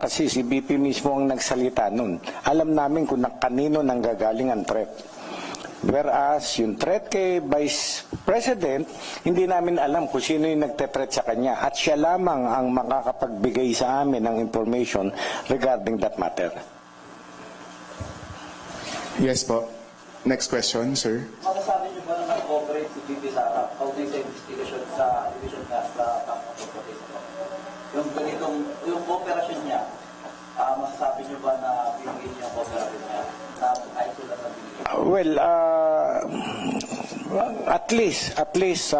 kasi si BP mismo ang nagsalita nun. Alam namin kung kanino nanggagaling ang threat. Whereas yung threat kay Vice President, hindi namin alam kung sino yung nagte-threat sa kanya. At siya lamang ang makakapagbigay sa amin ng information regarding that matter. Yes po. Next question, sir. Masasabi niyo ba na nag-cooperate si BP Sara kaugnay sa investigation sa division nga sa transportation? Yung ganitong, yung cooperation niya, masasabi niyo ba na binigyan niya ang cooperation niya na ayos sila na binigyan? Well, at least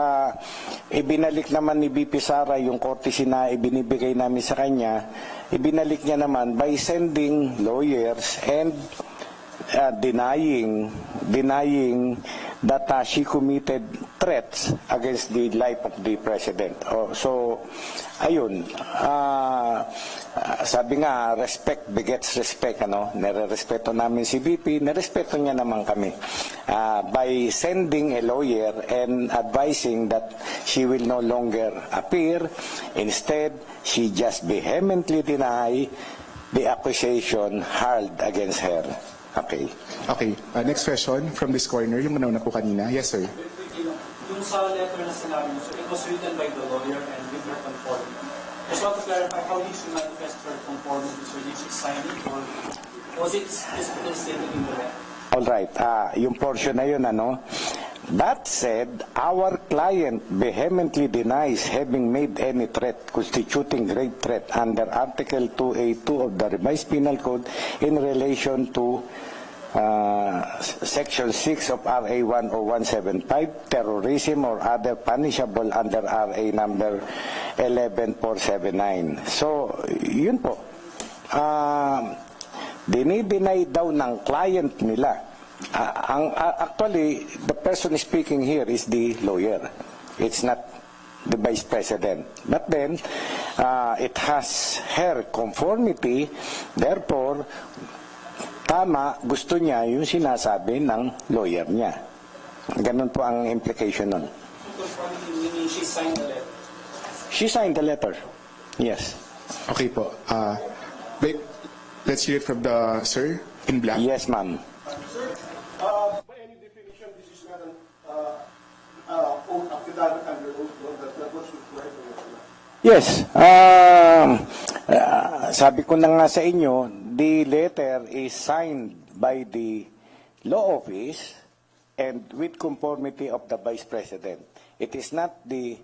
ibinalik naman ni BP Sara yung courtesy na ibinibigay namin sa kanya. Ibinalik niya naman by sending lawyers and denying that she committed threats against the life of the president. So, ayun. Sabi nga, respect begets respect. Nire-respeto namin si BP, nirespeto niya naman kami. By sending a lawyer and advising that she will no longer appear, instead, she just vehemently deny the accusation hurled against her. Okay. Okay. Next question from this corner, yung nauna po kanina. Yes, sir. Yung sa letter na sinabi mo, so it was written by the lawyer and with her conformity. Just want to clarify, how did she manifest her conformity? So did she sign it or was it specifically stated in the letter? All right. Yung portion na yun, That said, our client vehemently denies having made any threat constituting grave threat under Article 2A2 of the Revised Penal Code in relation to Section 6 of RA 10175, terrorism or other punishable under RA number 11479. So, yun po. Dinideny daw ng client nila. Actually, the person speaking here is the lawyer. It's not the Vice President. But then, it has her conformity. Therefore, tama, gusto niya yung sinasabi ng lawyer niya. Ganun po ang implication nun. Conformity meaning she signed the letter? She signed the letter. Yes. Okay po. Wait, let's hear it from the sir in black. Yes, ma'am. Sir, by any definition, this is not an oath affidavit under oath, that was required. Yes. Sabi ko na nga sa inyo, the letter is signed by the law office and with conformity of the Vice President. It is not the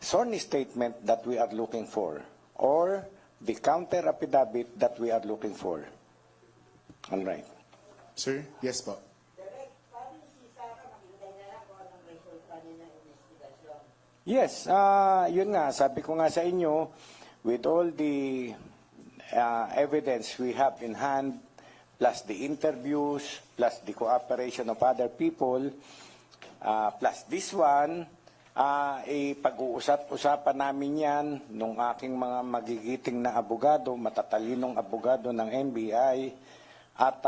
sworn statement that we are looking for or the counter affidavit that we are looking for. All right. Sir, yes po. Yes, yun nga, sabi ko nga sa inyo, with all the evidence we have in hand, plus the interviews, plus the cooperation of other people, plus this one, pag-uusap-usapan namin yan nung aking mga magigiting na abogado, matatalinong abogado ng NBI, at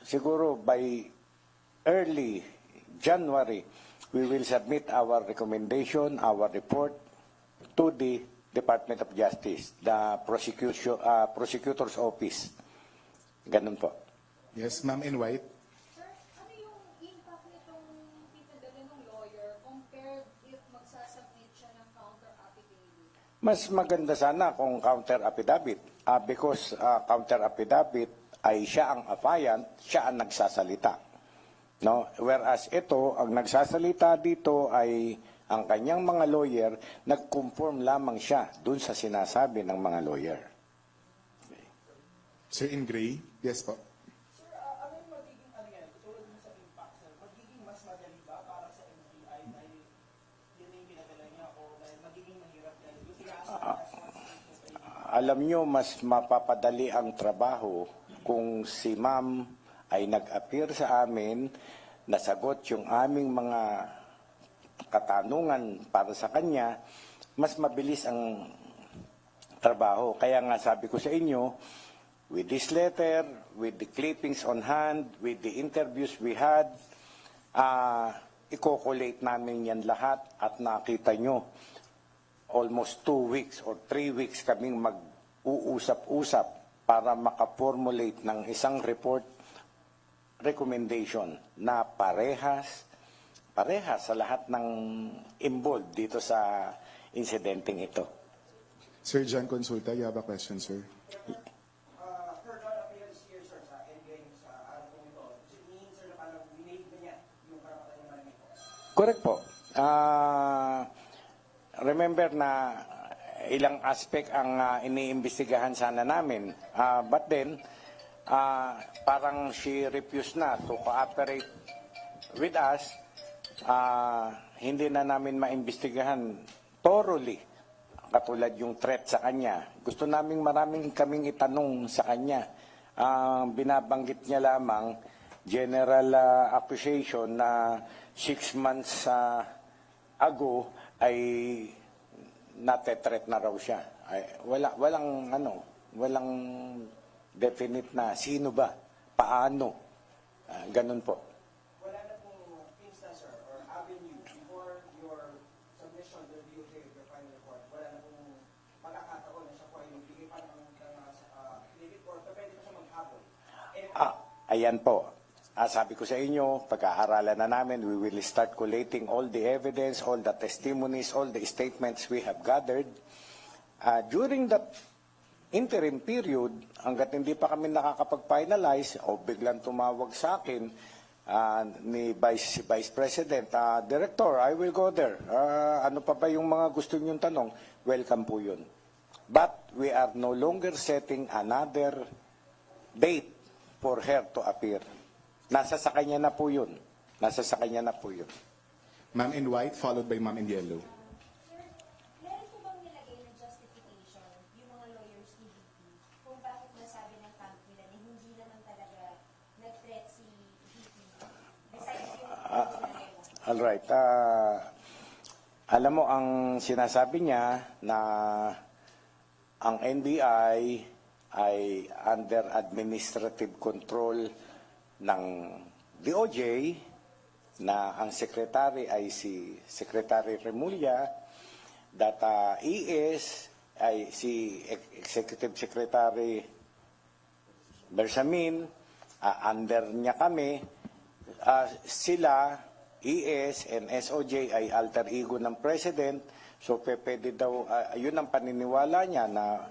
siguro by early January, we will submit our recommendation, our report to the Department of Justice, the prosecutor's office. Ganun po. Yes, ma'am in white. Sir, ano yung impact nitong pinadala ng lawyer compared if magsasubmit siya ng counter affidavit? Mas maganda sana kung counter affidavit because counter affidavit ay siya ang affiant, siya ang nagsasalita. No? Whereas ito, ang nagsasalita dito ay ang kanyang mga lawyer, nag-conform lamang siya dun sa sinasabi ng mga lawyer. Okay. Sir in gray. Yes po. Sir, ano yung magiging yan? Tulad mo sa impact, sir, magiging mas madali ba para sa NBI dahil yun yung pinadala niya o dahil magiging mahirap yan? Alam nyo, mas mapapadali ang trabaho kung si ma'am ay nag-appear sa amin, nasagot yung aming mga katanungan para sa kanya, mas mabilis ang trabaho. Kaya nga sabi ko sa inyo, with this letter, with the clippings on hand, with the interviews we had, i-collate namin yan lahat at nakita nyo, almost 2 weeks or 3 weeks kaming uusap-usap para makaformulate ng isang report recommendation na parehas sa lahat ng involved dito sa insidenteng ito. Sir John Consulta, you have a question, sir. Per John appearance here, sir, sa NBI sa araw po ito, does it mean, sir, na parang winave na niya yung karapatan niya maraming po? Correct po. Remember na ilang aspect ang iniimbestigahan sana namin. But then, parang she refused na to cooperate with us. Hindi na namin maimbestigahan thoroughly katulad yung threat sa kanya. Gusto naming maraming kaming itanong sa kanya. Binabanggit niya lamang general accusation na 6 months ago ay natetreat na raw siya. Walang definite na sino ba, paano, ganun po. Wala na pong instance, sir, or avenue before your submission to the DOJ of your final report. Wala na pong magkakataon na siya po ay magbigay pa ng affidavit or pwede pa siya maghabol. Ayan po. Sabi ko sa inyo, pag-aaralan na namin, we will start collating all the evidence, all the testimonies, all the statements we have gathered. During that interim period, hanggat hindi pa kami nakakapag-finalize, o biglang tumawag sa akin ni Vice President, Director, I will go there. Ano pa ba yung mga gusto niyong tanong? Welcome po yun. But we are no longer setting another date for her to appear. Nasa sa kanya na po yun. Ma'am in white, followed by ma'am in yellow. Sir, meron po bang nilagay na justification yung mga lawyers ni VP kung bakit nasabi ng camp nila na hindi naman talaga nag-threat si VP besides yung Alright. Alam mo, ang sinasabi niya na ang NBI ay under administrative control ng DOJ, na ang secretary ay si Secretary Remulla, that ES ay si Executive Secretary Bersamin, under niya kami. Sila, ES and SOJ ay alter ego ng President, so pwede daw, yun ang paniniwala niya na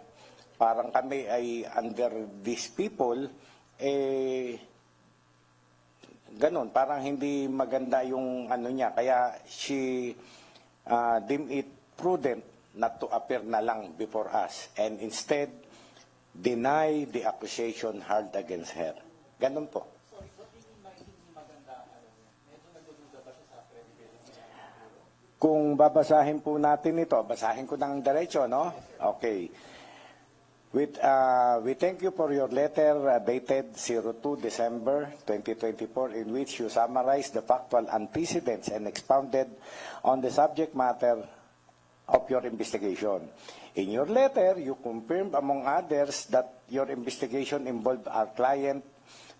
parang kami ay under these people, ganon, parang hindi maganda yung ano niya. Kaya she deemed it prudent not to appear na lang before us and instead deny the accusation hurled against her. Ganon po. Kung babasahin po natin ito, basahin ko ng diretso, no? Okay. We thank you for your letter dated 02 December 2024 in which you summarized the factual antecedents and expounded on the subject matter of your investigation. In your letter, you confirmed, among others, that your investigation involved our client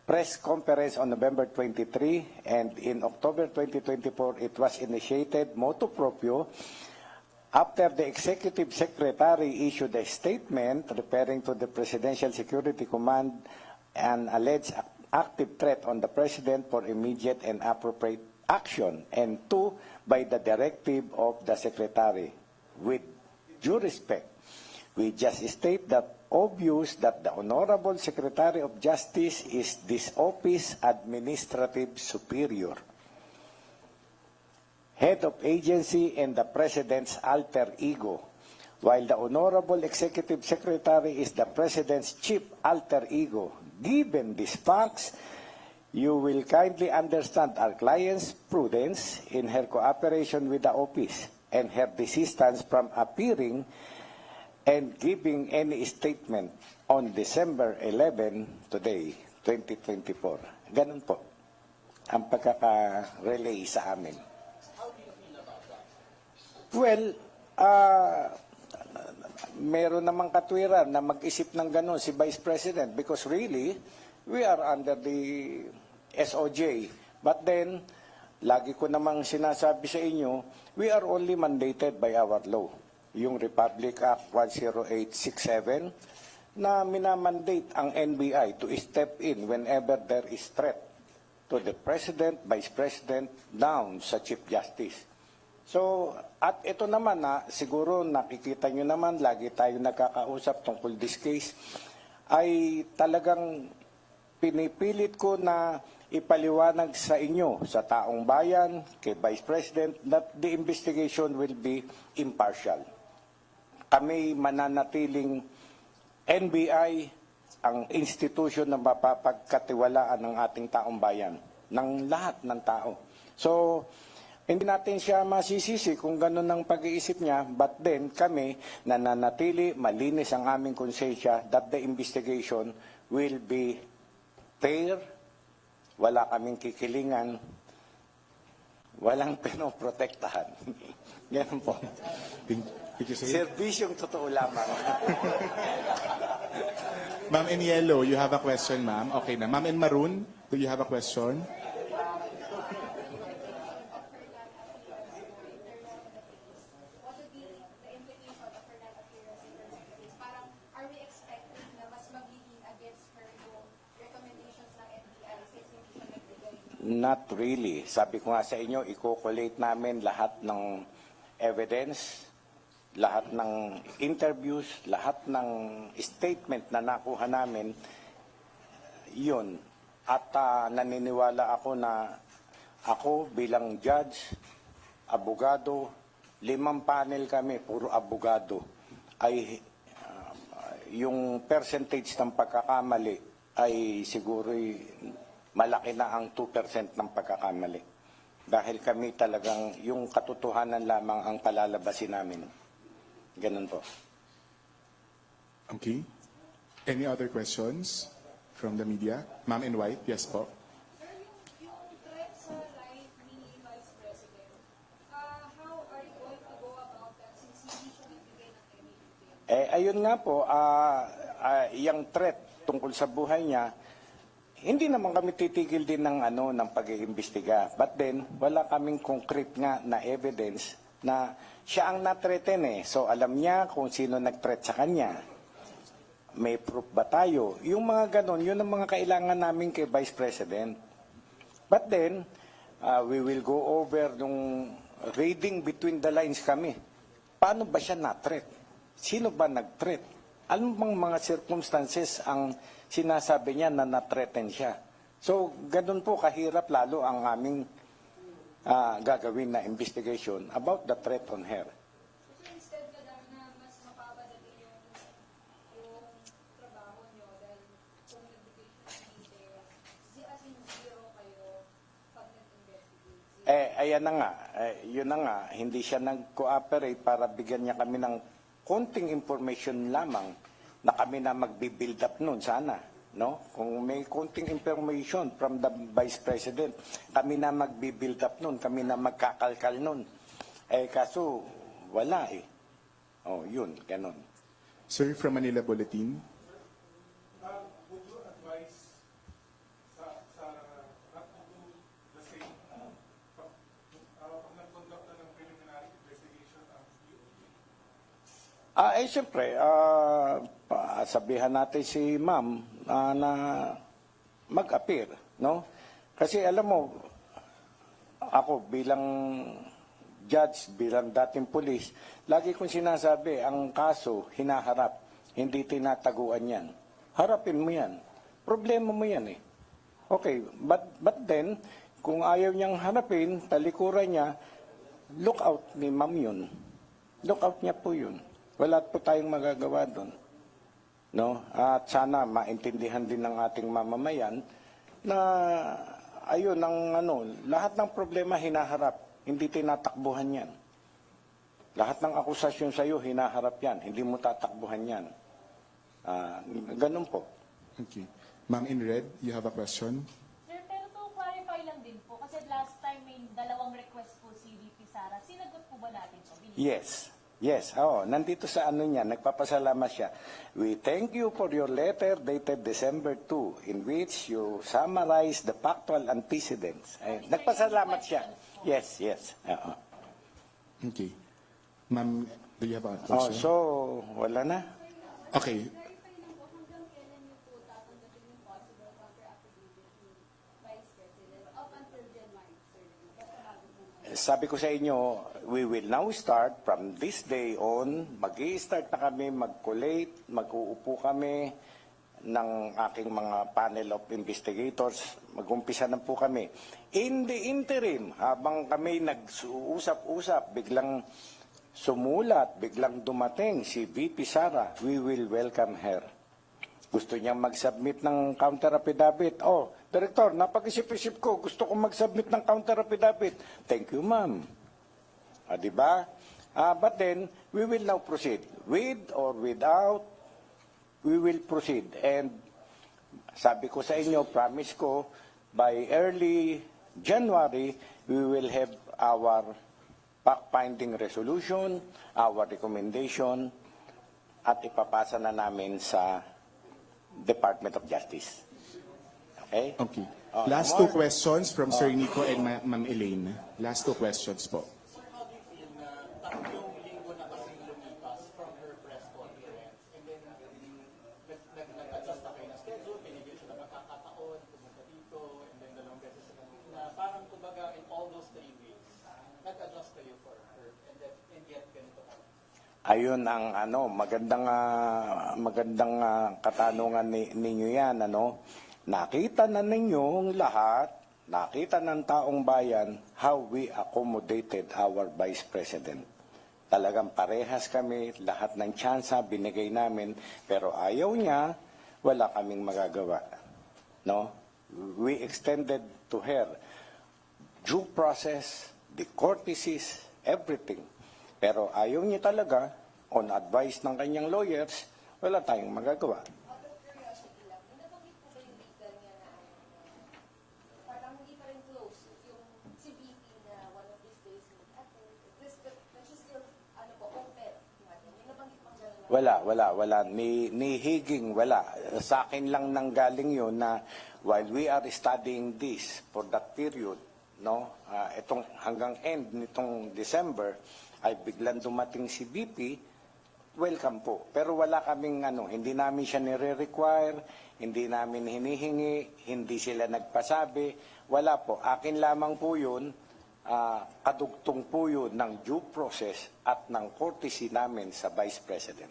press conference on November 23, and in October 2024, it was initiated motu proprio after the Executive Secretary issued a statement referring to the Presidential Security Command and alleged active threat on the President for immediate and appropriate action, and two, by the directive of the Secretary. With due respect, we just state that obvious that the Honorable Secretary of Justice is this office administrative superior, head of agency and the President's alter ego, while the Honorable Executive Secretary is the President's chief alter ego. Given these facts, you will kindly understand our client's prudence in her cooperation with the office and her desistance from appearing and giving any statement on December 11, today, 2024. Ganun po ang pagkaka-relay sa amin. Well, meron namang katwiran na mag-isip ng ganun si Vice President because really, we are under the SOJ. But then, lagi ko namang sinasabi sa inyo, we are only mandated by our law. yung Republic Act 10867 na minamandate ang NBI to step in whenever there is threat to the President, Vice President, down sa Chief Justice. So, at ito naman na siguro nakikita nyo naman, lagi tayo nagkakausap tungkol this case, ay talagang pinipilit ko na ipaliwanag sa inyo, sa taong bayan, kay Vice President, that the investigation will be impartial. Kami mananatiling NBI, ang institusyon na mapapagkatiwalaan ng ating taong bayan, ng lahat ng tao. So, hindi natin siya masisisi kung gano'n ang pag-iisip niya, but then kami nananatili, malinis ang aming konsensya that the investigation will be fair, wala kaming kikilingan, walang pinoprotektahan. Ganun po. Thank you, sir. Serbisyong totoo lamang. Ma'am in yellow, you have a question, ma'am. Okay na. Ma'am in maroon, do you have a question? What would be the implication of her non-appearance in terms of the case? Parang, are we expecting na mas magiging against her yung recommendations ng NBI since hindi siya nagbigay? Not really. Sabi ko nga sa inyo, i-collate namin lahat ng evidence, lahat ng interviews, lahat ng statement na nakuha namin, yun. At naniniwala ako na ako bilang judge, abogado, 5 panel kami, puro abogado, ay yung percentage ng pagkakamali ay siguro malaki na ang 2% ng pagkakamali. Dahil kami talagang yung katotohanan lamang ang palalabasin namin. Ganun po. Okay. Any other questions from the media? Ma'am in white, yes po. Sir, yung threat sa life ni Vice President, how are you going to go about that since hindi siya nagbigay ng MAPP? Ayun nga po, yung threat tungkol sa buhay niya, hindi naman kami titigil din ng pag-iimbestiga. But then, wala kaming concrete nga na evidence na siya ang na-threaten eh. So alam niya kung sino nag-threat sa kanya. May proof ba tayo? Yung mga ganon, yun ang mga kailangan namin kay Vice President. But then, we will go over nung reading between the lines kami. Paano ba siya na-threat? Sino ba nag-threat? Ano bang mga circumstances ang sinasabi niya na na-threaten siya? So, ganun po kahirap lalo ang aming gagawin na investigation about the threat on her. So instead na mas mapapadali yung trabaho niyo dahil kung nagbigay siya ng details, as in zero kayo pag nag-investigate? Ayan na nga, yun na nga, hindi siya nag-cooperate para bigyan niya kami ng konting information lamang na kami na magbi-build up nun sana. No? Kung may konting information from the Vice President, kami na magbi-build up nun, kami na magkakalkal nun. Kaso, wala eh. Oh, yun, ganon. Sir, from Manila Bulletin. Would you advise not to do the same pag nag-conduct na ng preliminary investigation ang DOJ? Siyempre, sabihan natin si ma'am na mag-appear, no? Kasi alam mo, ako bilang judge, bilang dating pulis, lagi kong sinasabi, ang kaso, hinaharap, hindi tinataguan yan. Harapin mo yan. Problema mo yan eh. Okay, but then, kung ayaw niyang harapin, talikuran niya, look out ni ma'am yun. Look out niya po yun. Wala po tayong magagawa doon. No? At sana maintindihan din ng ating mamamayan na ayun ang lahat ng problema hinaharap, hindi tinatakbuhan yan. Lahat ng akusasyon sa iyo hinaharap yan, hindi mo tatakbuhan yan. Ganun po. Okay. Ma'am in red, you have a question? Sir, pero to clarify lang din po, kasi last time may 2 request po si VP Sara. Sinagot po ba natin po? Yes. Yes, nandito sa niya, nagpapasalamat siya. We thank you for your letter dated December 2 in which you summarize the factual antecedents. Nagpasalamat siya. Yes. Okay. Ma'am Do you have a Oh, question? so, wala na. Okay. Sabi ko sa inyo, we will now start from this day on, mag-i-start na kami, mag-collate, mag-uupo kami ng aking mga panel of investigators. Mag-umpisa na po kami. In the interim, habang kami nag-uusap-usap, biglang sumulat, biglang dumating si VP Sara, we will welcome her. Gusto niyang mag-submit ng counter affidavit. Oh, Director, napag-isip-isip ko, gusto kong mag-submit ng counter affidavit. Thank you, ma'am. Diba? But then, we will now proceed. With or without, we will proceed. And sabi ko sa inyo, promise ko, by early January, we will have our fact-finding resolution, our recommendation, at ipapasa na namin sa Department of Justice. Okay? Okay. more? Last two questions from Sir Nico and Ma'am Elaine. Last two questions po. Sir, how do you feel na tatlong linggo na kasi lumipas from her press conference and then nag-adjust na kayo na schedule, pinigil siya na magkakataon, pumunta dito, and then dalawang beses sila na parang kumbaga in all those 3 weeks, nag-adjust kayo for her and yet ganito ka. Ayun ang magandang katanungan ninyo yan, ano? Nakita na ninyo lahat, nakita ng taong bayan how we accommodated our Vice President. Talagang parehas kami, lahat ng tsansa binigay namin, pero ayaw niya, wala kaming magagawa. No? We extended to her due process, the courtesies, everything. Pero ayaw niya talaga, on advice ng kanyang lawyers, wala tayong magagawa. Out of curiosity lang, nabanggit po ba yung legal niya na parang hindi pa rin close yung si VP na one of these days that she's still open? Yung nabanggit pang gano'n. Wala. Ni Higing, wala. Sa akin lang nang galing yun na while we are studying this for that period, no, itong hanggang end nitong December, ay biglang dumating si VP, welcome po. Pero wala kaming hindi namin siya nire-require, hindi namin hinihingi, hindi sila nagpasabi. Wala po. Akin lamang po yun, kadugtong po yun ng due process at ng courtesy namin sa Vice President.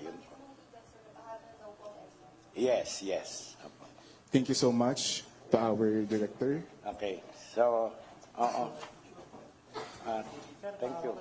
Ayun po. Yes. Thank you so much to our director. Okay. So, thank you.